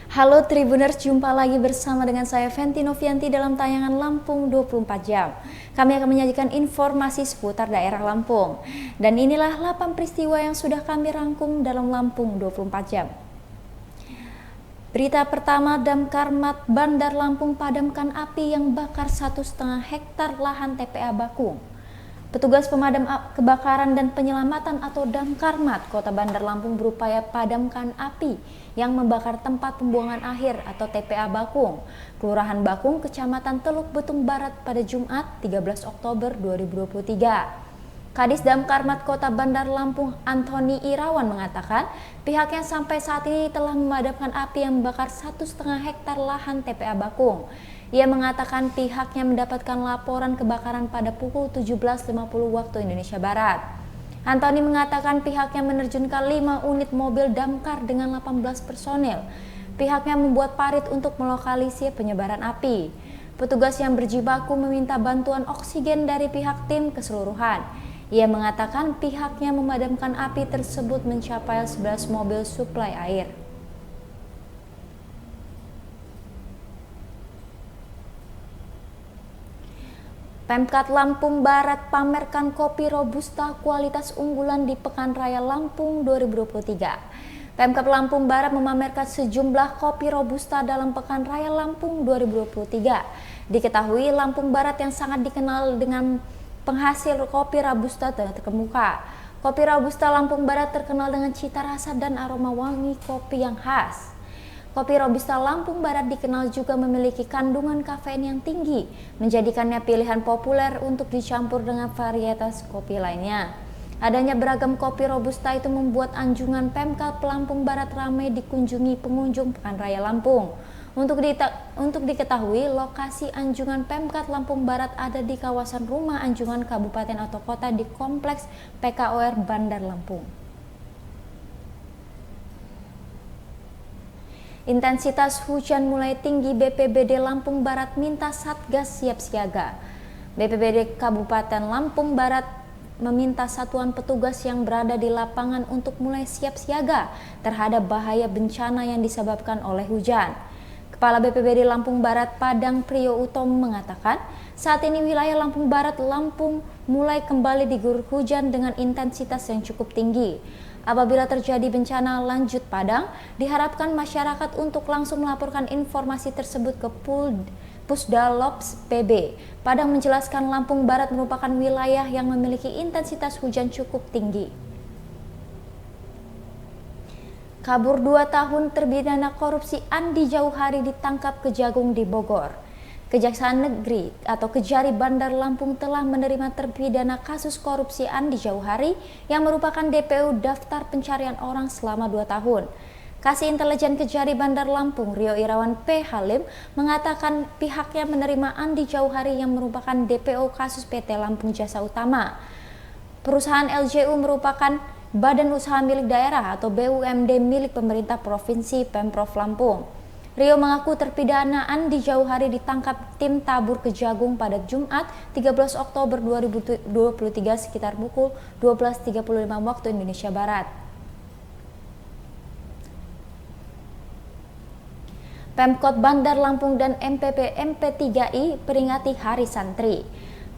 Halo Tribuners, jumpa lagi bersama dengan saya Fenty Novianti dalam tayangan Lampung 24 Jam. Kami akan menyajikan informasi seputar daerah Lampung. Dan inilah 8 peristiwa yang sudah kami rangkum dalam Lampung 24 Jam. Berita pertama, Damkarmat Bandar Lampung padamkan api yang bakar 1,5 hektar lahan TPA Bakung. Petugas pemadam kebakaran dan penyelamatan atau Damkarmat Kota Bandar Lampung berupaya padamkan api yang membakar tempat pembuangan akhir atau TPA Bakung, Kelurahan Bakung, Kecamatan Teluk Betung Barat pada Jumat 13 Oktober 2023. Kadis Damkarmat Kota Bandar Lampung Antoni Irawan mengatakan pihaknya sampai saat ini telah memadamkan api yang membakar 1,5 hektar lahan TPA Bakung. Ia mengatakan pihaknya mendapatkan laporan kebakaran pada pukul 17.50 waktu Indonesia Barat. Antoni mengatakan pihaknya menerjunkan 5 unit mobil damkar dengan 18 personel. Pihaknya membuat parit untuk melokalisir penyebaran api. Petugas yang berjibaku meminta bantuan oksigen dari pihak tim keseluruhan. Ia mengatakan pihaknya memadamkan api tersebut mencapai 11 mobil suplai air. Pemkab Lampung Barat pamerkan kopi Robusta kualitas unggulan di Pekan Raya Lampung 2023. Pemkab Lampung Barat memamerkan sejumlah kopi Robusta dalam Pekan Raya Lampung 2023. Diketahui Lampung Barat yang sangat dikenal dengan penghasil kopi Robusta terkemuka. Kopi Robusta Lampung Barat terkenal dengan cita rasa dan aroma wangi kopi yang khas. Kopi Robusta Lampung Barat dikenal juga memiliki kandungan kafein yang tinggi, menjadikannya pilihan populer untuk dicampur dengan varietas kopi lainnya. Adanya beragam kopi Robusta itu membuat anjungan Pemkab Lampung Barat ramai dikunjungi pengunjung Pekan Raya Lampung. Untuk diketahui, lokasi anjungan Pemkab Lampung Barat ada di kawasan Rumah Anjungan Kabupaten atau Kota di Kompleks PKOR Bandar Lampung. Intensitas hujan mulai tinggi, BPBD Lampung Barat minta Satgas siap siaga. BPBD Kabupaten Lampung Barat meminta satuan petugas yang berada di lapangan untuk mulai siap siaga terhadap bahaya bencana yang disebabkan oleh hujan. Kepala BPBD Lampung Barat Padang Priyo Utomo mengatakan, saat ini wilayah Lampung Barat Lampung mulai kembali diguyur hujan dengan intensitas yang cukup tinggi. Apabila terjadi bencana lanjut Padang, diharapkan masyarakat untuk langsung melaporkan informasi tersebut ke Pusdalops PB. Padang menjelaskan Lampung Barat merupakan wilayah yang memiliki intensitas hujan cukup tinggi. Kabur 2 tahun terpidana korupsi Andi Jauhari ditangkap Kejagung di Bogor. Kejaksaan Negeri atau Kejari Bandar Lampung telah menerima terpidana kasus korupsi Andi Jauhari yang merupakan DPO daftar pencarian orang selama 2 tahun. Kasih Intelijen Kejari Bandar Lampung Rio Irawan P. Halim mengatakan pihaknya menerima Andi Jauhari yang merupakan DPO kasus PT Lampung Jasa Utama. Perusahaan LJU merupakan badan usaha milik daerah atau BUMD milik pemerintah provinsi Pemprov Lampung. Rio mengaku terpidana Andi Jauhari ditangkap tim tabur Kejagung pada Jumat 13 Oktober 2023 sekitar pukul 12.35 waktu Indonesia Barat. Pemkot Bandar Lampung dan MPP MP3I peringati Hari Santri.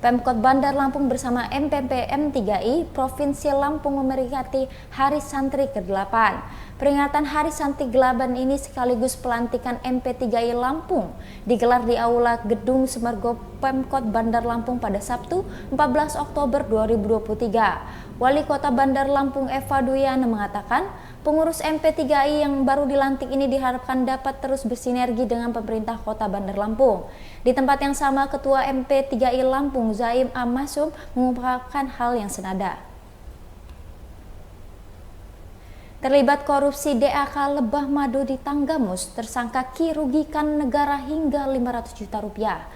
Pemkot Bandar Lampung bersama MPP M3I Provinsi Lampung memeringati Hari Santri ke-8. Peringatan Hari Santri ke-8 ini sekaligus pelantikan MP3I Lampung digelar di Aula Gedung Semergo Pemkot Bandar Lampung pada Sabtu 14 Oktober 2023. Wali Kota Bandar Lampung Eva Duyana mengatakan pengurus MP3I yang baru dilantik ini diharapkan dapat terus bersinergi dengan pemerintah Kota Bandar Lampung. Di tempat yang sama, Ketua MP3I Lampung Zaim Amasum mengungkapkan hal yang senada. Terlibat korupsi DAK Lebah Madu di Tanggamus, tersangka Ki rugikan negara hingga 500 juta rupiah.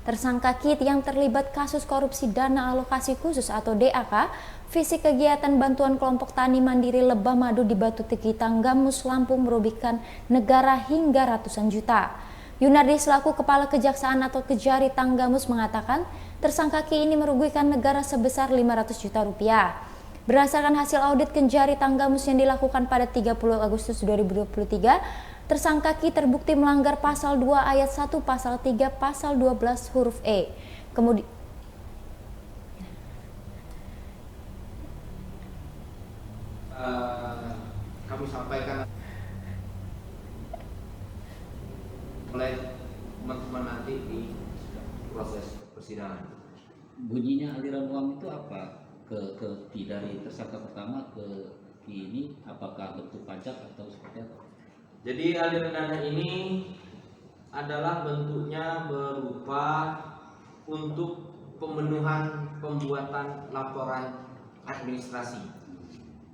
Tersangka Ki yang terlibat kasus korupsi dana alokasi khusus atau DAK, visi kegiatan bantuan kelompok tani mandiri Lebah Madu di Batu Tegi Tanggamus Lampung merugikan negara hingga ratusan juta. Yunardi selaku Kepala Kejaksaan atau Kejari Tanggamus mengatakan tersangka Ki ini merugikan negara sebesar 500 juta rupiah. Berdasarkan hasil audit Kenjari Tanggamus yang dilakukan pada 30 Agustus 2023, tersangka Ki terbukti melanggar pasal 2 ayat 1, pasal 3, pasal 12 huruf E. Kemudian kami sampaikan oleh teman-teman nanti di proses persidangan. Bunyinya aliran uang itu apa? Dari tersangka pertama ke ini, apakah bentuk pajak atau seperti apa? Jadi aliran dana ini adalah bentuknya berupa untuk pemenuhan pembuatan laporan administrasi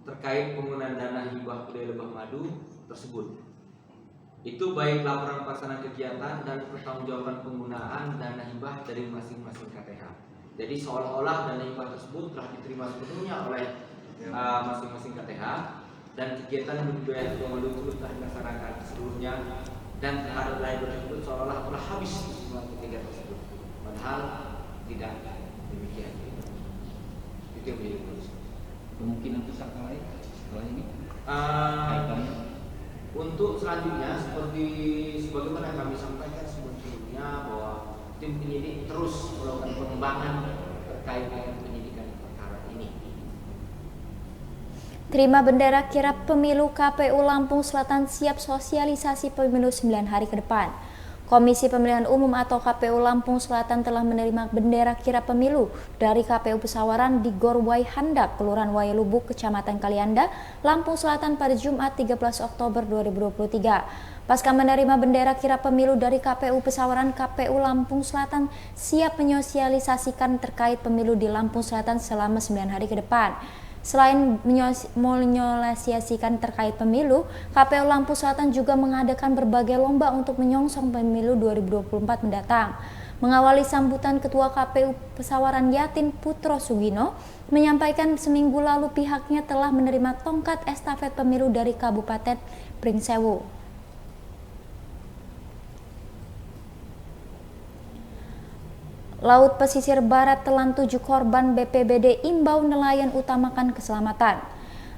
terkait penggunaan dana hibah budaya lebah madu tersebut. Itu baik laporan pelaksanaan kegiatan dan pertanggungjawaban penggunaan dana hibah dari masing-masing KTH. Jadi seolah-olah dana hibah tersebut telah diterima sepenuhnya oleh masing-masing KTH dan kegiatan budaya lebah madu tersebut telah dilaksanakan seluruhnya dan terhadap lain tersebut seolah-olah telah habis semua kegiatan tersebut. Padahal tidak demikian. Itu yang menjadi kondisi. Kemungkinan tersangka lain setelah ini? Untuk selanjutnya seperti sebagaimana kami sampaikan sebelumnya bahwa tim penyidik terus melakukan pengembangan terkait dengan penyidikan perkara ini. Terima bendera kirap pemilu KPU Lampung Selatan siap sosialisasi pemilu 9 hari ke depan. Komisi Pemilihan Umum atau KPU Lampung Selatan telah menerima bendera kirap pemilu dari KPU Pesawaran di Gor Wai Handak, Kelurahan Wai Lubuk, Kecamatan Kalianda, Lampung Selatan pada Jumat 13 Oktober 2023. Pasca menerima bendera kirap pemilu dari KPU Pesawaran, KPU Lampung Selatan siap menyosialisasikan terkait pemilu di Lampung Selatan selama 9 hari ke depan. Selain menyosialisasikan terkait pemilu, KPU Lampung Selatan juga mengadakan berbagai lomba untuk menyongsong pemilu 2024 mendatang. Mengawali sambutan Ketua KPU Pesawaran Yatin Putro Sugino menyampaikan seminggu lalu pihaknya telah menerima tongkat estafet pemilu dari Kabupaten Pringsewu. Laut pesisir barat telan 7 korban. BPBD imbau nelayan utamakan keselamatan.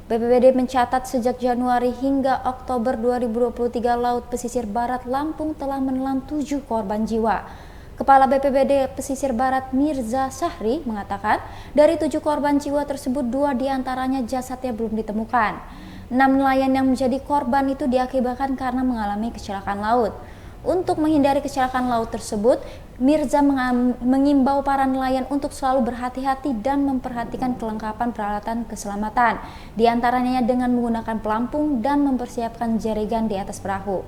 BPBD mencatat sejak Januari hingga Oktober 2023 Laut pesisir barat Lampung telah menelan 7 korban jiwa. Kepala BPBD Pesisir Barat Mirza Syahri mengatakan dari 7 korban jiwa tersebut 2 diantaranya jasadnya belum ditemukan. 6 nelayan yang menjadi korban itu diakibatkan karena mengalami kecelakaan laut. Untuk menghindari kecelakaan laut tersebut, Mirza mengimbau para nelayan untuk selalu berhati-hati dan memperhatikan kelengkapan peralatan keselamatan, di antaranya dengan menggunakan pelampung dan mempersiapkan jaringan di atas perahu.